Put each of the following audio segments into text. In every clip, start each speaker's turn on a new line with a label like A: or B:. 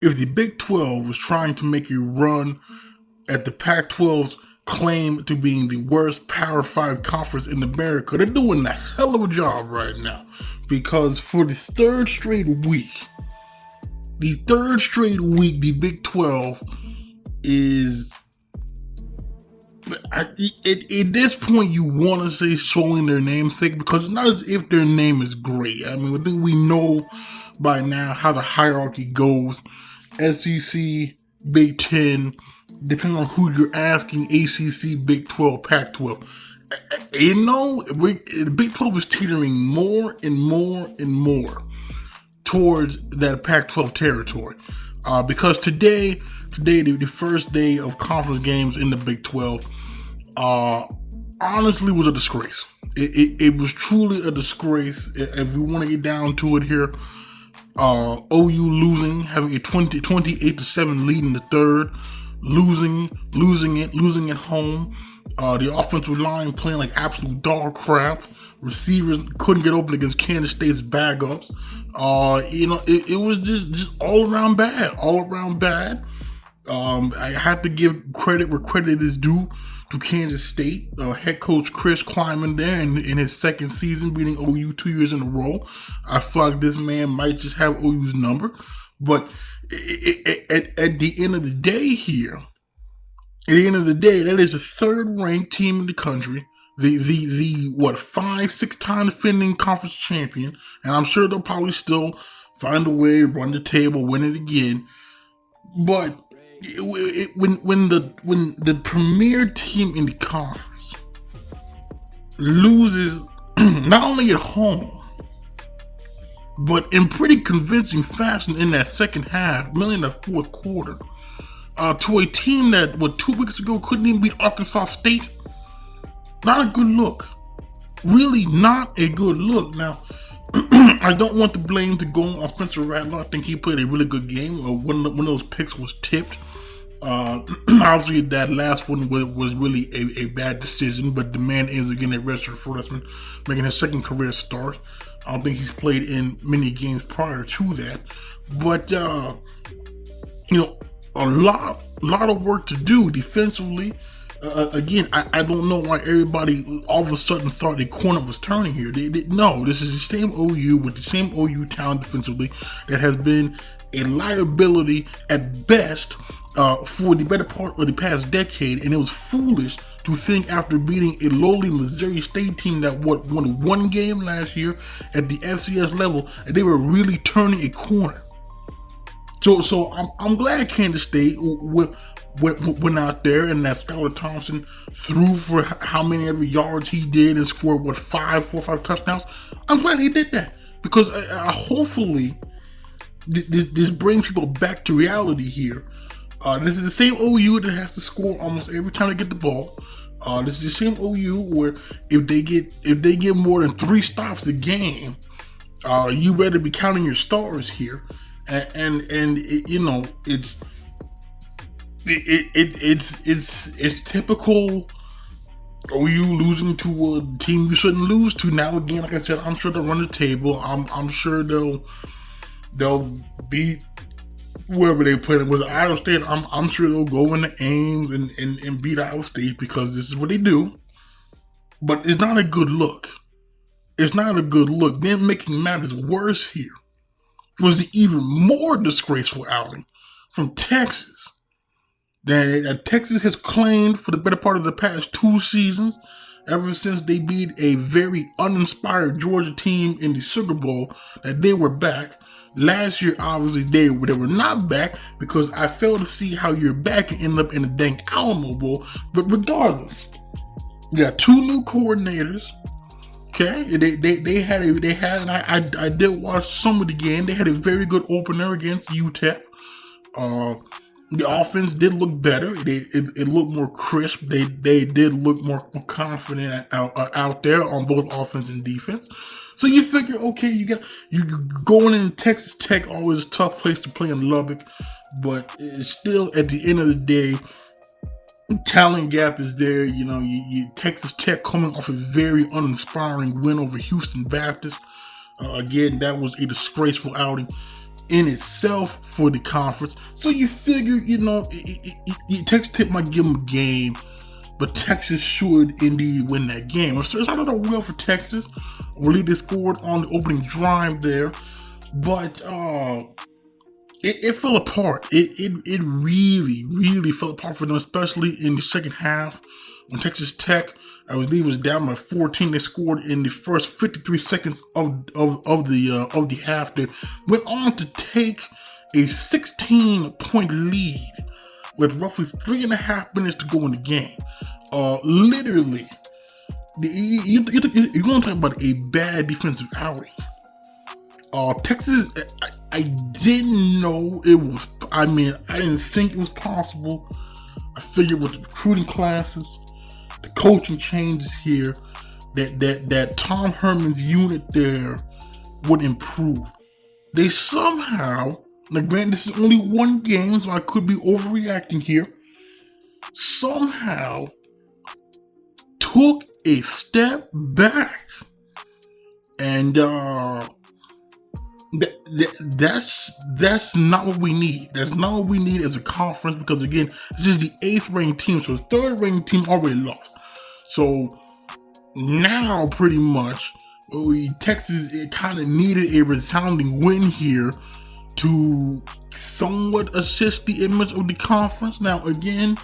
A: if the Big 12 was trying to make a run at the Pac-12's claim to being the worst Power 5 conference in America, they're doing a hell of a job right now. Because for the third straight week, the Big 12 is... At this point, you want to say solely their namesake, because it's not as if their name is great. I mean, I think we know by now how the hierarchy goes. SEC, Big 10, depending on who you're asking, ACC, Big 12, Pac-12. The Big 12 is teetering more and more and more towards that Pac-12 territory. Because today, the first day of conference games in the Big 12, honestly was a disgrace. It was truly a disgrace. If we want to get down to it here, OU losing, having a 28-7 lead in the third, losing at home. The offensive line playing like absolute dog crap. Receivers couldn't get open against Kansas State's backups. It was just all around bad. I have to give credit where credit is due to Kansas State. Head coach Chris Kleiman there in his second season, beating OU 2 years in a row. I feel like this man might just have OU's number. But at the end of the day here, that is the third-ranked team in the country. The 5-6 time defending conference champion. And I'm sure they'll probably still find a way, run the table, win it again. But when the premier team in the conference loses not only at home, but in pretty convincing fashion in that second half, mainly in the fourth quarter, to a team that 2 weeks ago couldn't even beat Arkansas State, not a good look. Really not a good look. Now, I don't want the blame to go on Spencer Rattler. I think he played a really good game. One of those picks was tipped. Obviously, that last one was really a bad decision, but the man is again a redshirt freshman, making his second career start. I don't think he's played in many games prior to that. But, a lot of work to do defensively. Again, I don't know why everybody all of a sudden thought the corner was turning here. No, this is the same OU with the same OU talent defensively that has been a liability at best for the better part of the past decade, and it was foolish to think after beating a lowly Missouri State team that won one game last year at the FCS level, and they were really turning a corner. So I'm glad Kansas State went out there and that Skylar Thompson threw for how many ever yards he did and scored 4 or 5 touchdowns. I'm glad he did that because hopefully this brings people back to reality here. This is the same OU that has to score almost every time they get the ball. This is the same OU where if they get more than 3 stops a game, you better be counting your stars here. And it's typical OU losing to a team you shouldn't lose to. Now again, like I said, I'm sure they'll run the table. I'm sure they'll beat whoever they play with. Iowa State, I'm sure they'll go into Ames and beat Iowa State because this is what they do. But it's not a good look. It's not a good look. Then making matters worse here was the even more disgraceful outing from Texas that Texas has claimed for the better part of the past 2 seasons, ever since they beat a very uninspired Georgia team in the Sugar Bowl, that they were back. Last year, obviously, they were not back because I failed to see how you're back and end up in the dang Alamo Bowl. But regardless, you got 2 new coordinators. Okay, they had, and I did watch some of the game. They had a very good opener against UTEP. The offense did look better. It looked more crisp. They did look more confident out there on both offense and defense. So you figure, okay, you going into Texas Tech, always a tough place to play in Lubbock, but it's still at the end of the day, talent gap is there. You Texas Tech coming off a very uninspiring win over Houston Baptist. Again, that was a disgraceful outing. in itself for the conference. So you figure, Texas Tech might give them a game, but Texas should indeed win that game. So it's not well for Texas. Really, they scored on the opening drive there, but it fell apart. It really fell apart for them, especially in the second half when Texas Tech, I believe, was down by 14. They scored in the first 53 seconds of the half. They went on to take a 16-point lead with roughly 3.5 minutes to go in the game. Literally, you want to talk about a bad defensive outing. Texas, I didn't know it was. I didn't think it was possible. I figured with the recruiting classes, the coaching changes here, that Tom Herman's unit there would improve. They somehow, now granted, this is only one game, so I could be overreacting here, somehow took a step back. And that's not what we need. That's not what we need as a conference, because again, this is the 8th ranked team, so the 3rd ranked team already lost. So now pretty much Texas kind of needed a resounding win here to somewhat assist the image of the conference. Now again,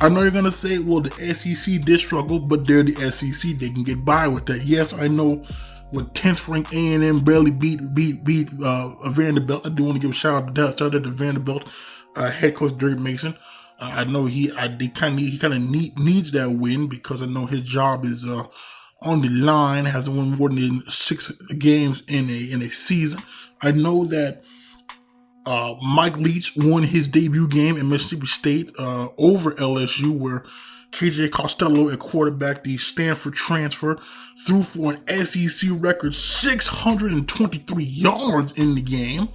A: I know you're gonna say, well, the SEC did struggle, but they're the SEC. They can get by with that. Yes, I know. With 10th ranked A&M barely beat Vanderbilt. I do want to give a shout out to Vanderbilt head coach Derek Mason. I know he kind of needs that win, because I know his job is on the line. Hasn't won more than 6 games in a season. I know that Mike Leach won his debut game in Mississippi State over LSU, where KJ Costello at quarterback, the Stanford transfer, threw for an SEC record 623 yards in the game.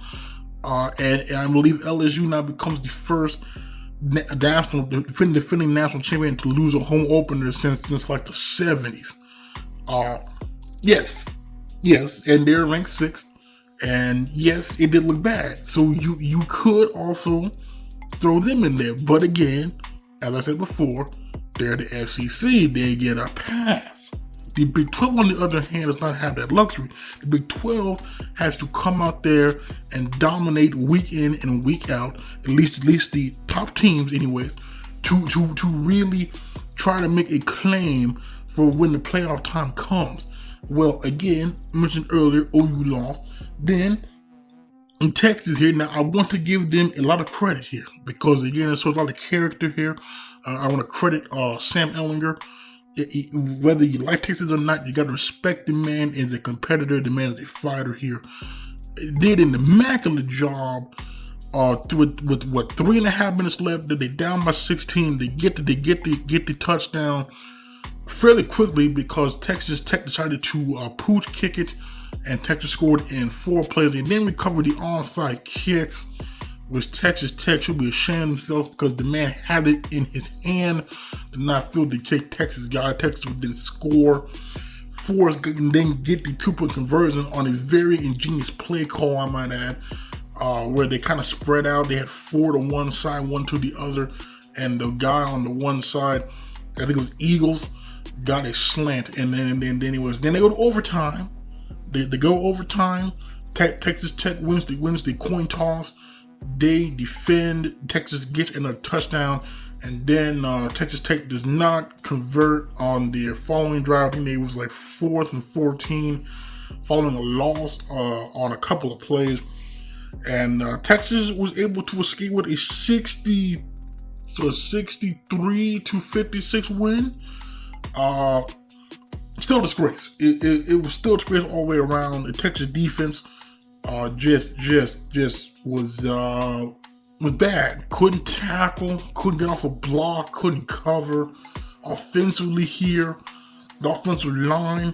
A: And I believe LSU now becomes the first defending national champion to lose a home opener since like the 70s. Yes, and they're ranked 6th. And yes, it did look bad. So you could also throw them in there. But again, as I said before, they're the SEC. They get a pass. The Big 12, on the other hand, does not have that luxury. The Big 12 has to come out there and dominate week in and week out, at least the top teams anyways, to really try to make a claim for when the playoff time comes. Well, again, mentioned earlier, OU lost. Then in Texas here, now I want to give them a lot of credit here, because again, it shows a lot of character here. I want to credit Sam Ehlinger. Whether you like Texas or not, you got to respect the man as a competitor, the man as a fighter here. Did an immaculate job with what 3.5 minutes left. They down by 16. They get the touchdown fairly quickly, because Texas Tech decided to pooch kick it, and Texas scored in 4 plays. They then recovered the onside kick, which Texas Tech should be ashamed of themselves, because the man had it in his hand, did not field the kick. Texas got it. Texas would then score 4 and then get the 2-point conversion on a very ingenious play call, I might add, where they kind of spread out. They had 4 to one side, 1 to the other, and the guy on the one side, I think it was Eagles, got a slant, and then they go to overtime. They go overtime. Texas Tech wins the coin toss. They defend. Texas gets another touchdown, and then Texas Tech does not convert on their following drive. I think it was like 4th and 14, following a loss on a couple of plays, and Texas was able to escape with a 63-56 win. Still a disgrace. It was still a disgrace all the way around. The Texas defense just was bad. Couldn't tackle, couldn't get off a block, couldn't cover. Offensively here, the offensive line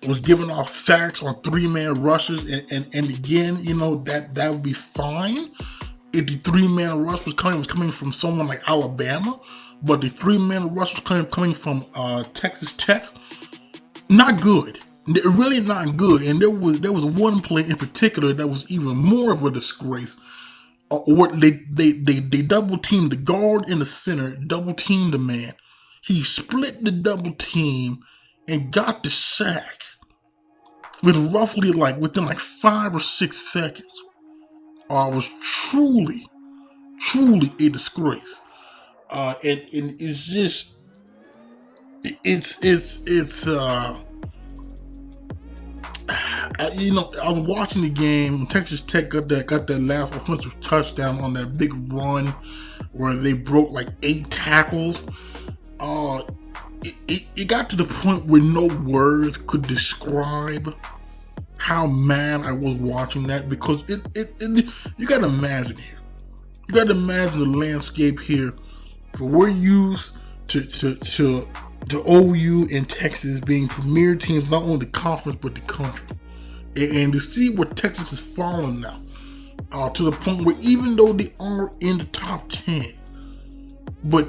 A: was giving off sacks on 3-man rushes, and again, that would be fine if the 3-man rush was coming from someone like Alabama, but the 3-man rush was coming from Texas Tech. Not good. They're really not good. And there was one play in particular that was even more of a disgrace. Or they double teamed the guard in the center, double teamed the man. He split the double team and got the sack with roughly within 5 or 6 seconds. It was truly a disgrace. And it's just I was watching the game. Texas Tech got that last offensive touchdown on that big run where they broke 8 tackles. It got to the point where no words could describe how mad I was watching that, because you gotta imagine here. You gotta imagine the landscape here. For we're used to OU and Texas being premier teams, not only the conference but the country. And to see where Texas is falling now, to the point where even though they are in the top 10, but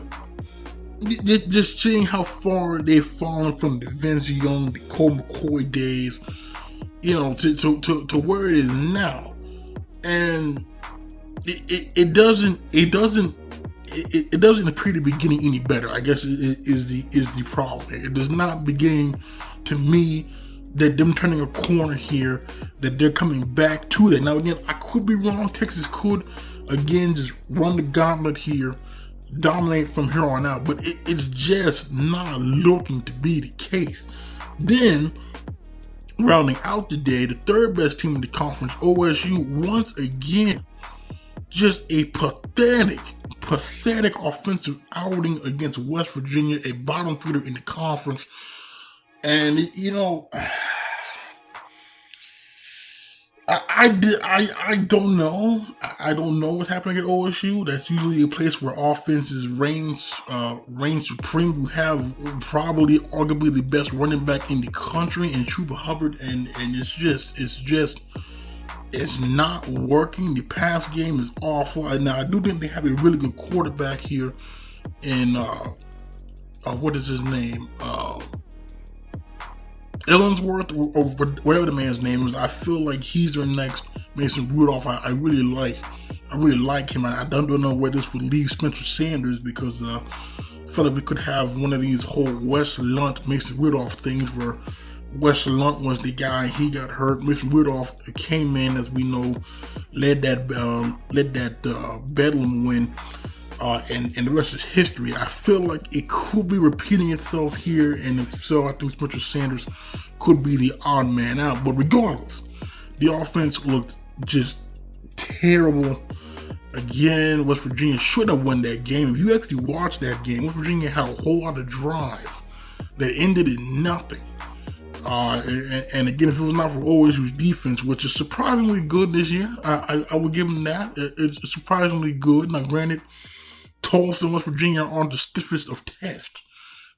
A: just seeing how far they've fallen from the Vince Young, the Cole McCoy days, to where it is now, and it doesn't appear to be getting any better. I guess is the problem. It does not begin to me that them turning a corner here, that they're coming back to that. Now again, I could be wrong. Texas could again just run the gauntlet here, dominate from here on out, but it's just not looking to be the case. Then, rounding out the day, the third best team in the conference, OSU, once again, just a pathetic offensive outing against West Virginia, a bottom feeder in the conference. And I don't know. I don't know what's happening at OSU. That's usually a place where offenses reign supreme. You have probably arguably the best running back in the country in Chuba Hubbard, and it's not working. The pass game is awful. Now I do think they have a really good quarterback here in what is his name? Illingsworth or whatever the man's name is. I feel like he's their next Mason Rudolph. I really like him. I don't know where this would leave Spencer Sanders, because I feel like we could have one of these whole Wes Lunt, Mason Rudolph things where Wes Lunt was the guy, he got hurt. Mason Rudolph came in, as we know, led that Bedlam win. And the rest is history. I feel like it could be repeating itself here, and if so, I think Spencer Sanders could be the odd man out. But regardless, the offense looked just terrible. Again, West Virginia should have won that game. If you actually watched that game, West Virginia had a whole lot of drives that ended in nothing. And again, if it was not for OSU's defense, which is surprisingly good this year, I would give them that. It's surprisingly good. Now, granted, Tulsa and West Virginia aren't the stiffest of tests,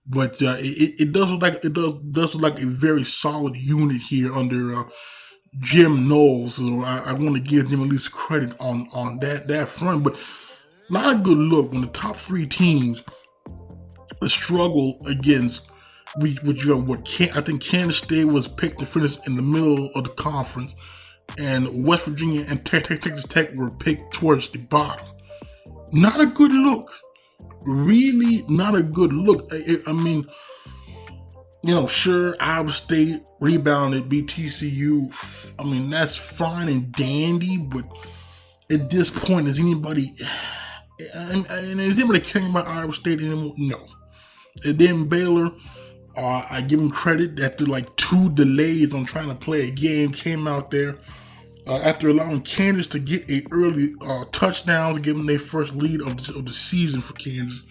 A: but it does look like a very solid unit here under Jim Knowles. So I want to give them at least credit on that front. But not a good look when the top 3 teams struggle against I think Kansas State was picked to finish in the middle of the conference, and West Virginia and Texas Tech were picked towards the bottom. Not a good look. Really not a good look. I mean, sure, Iowa State rebounded, beat TCU. I mean, that's fine and dandy, but at this point, is anybody caring about Iowa State anymore? No. And then Baylor, I give them credit after 2 delays on trying to play a game, came out there after allowing Kansas to get a early touchdown to give them their first lead of the season for Kansas.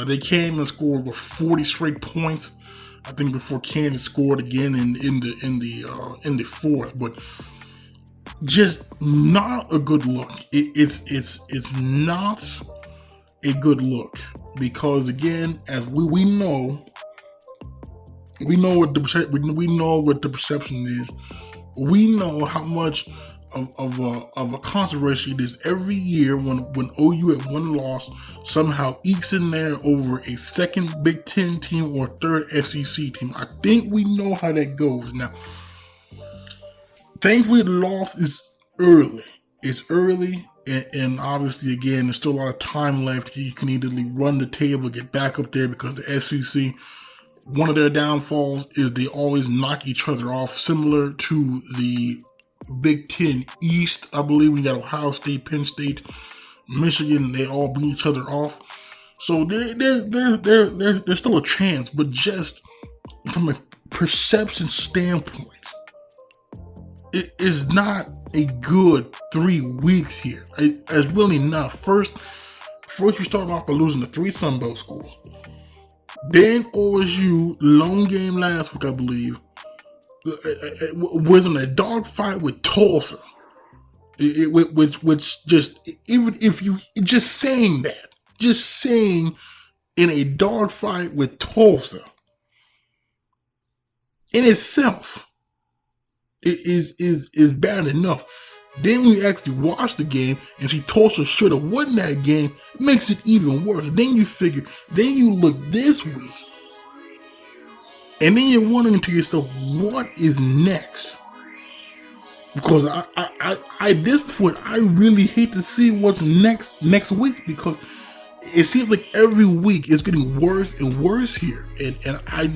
A: They came and scored with 40 straight points, I think, before Kansas scored again in the fourth. But just not a good look. It's not a good look, because again, as we know what the perception is. We know how much of a controversy is every year when OU at one loss somehow ekes in there over a second Big Ten team or third SEC team. I think we know how that goes. Now, thankfully, the loss is early. It's early, and obviously, again, there's still a lot of time left. You can either run the table, get back up there, because the SEC, one of their downfalls is they always knock each other off, similar to the Big Ten East. I believe we got Ohio State, Penn State, Michigan, they all beat each other off. So there's still a chance, but just from a perception standpoint, it is not a good 3 weeks here. It's really not. First you start off by losing to 3 Sun Belt schools. Then OSU, lone game last week, I believe, was in a dogfight with Tulsa. Which just, even if you, just saying in a dogfight with Tulsa, in itself, it is bad enough. Then when you actually watch the game and see Tulsa should have won that game, it makes it even worse. Then you figure, then you look this week, and then you're wondering to yourself, what is next? Because I at this point, I really hate to see what's next week, because it seems like every week it's getting worse and worse here, and I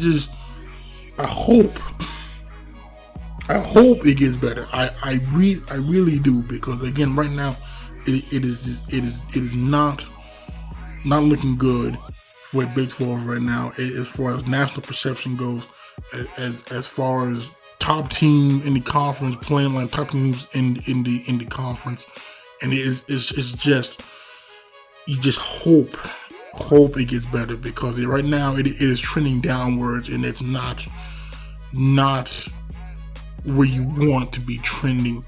A: hope it gets better. I really do, because again, right now it is not looking good for Big 12 right now, as far as national perception goes, as far as top team in the conference playing like top teams in the conference, and it's just, you just hope it gets better, because right now it is trending downwards, and it's not where you want to be trending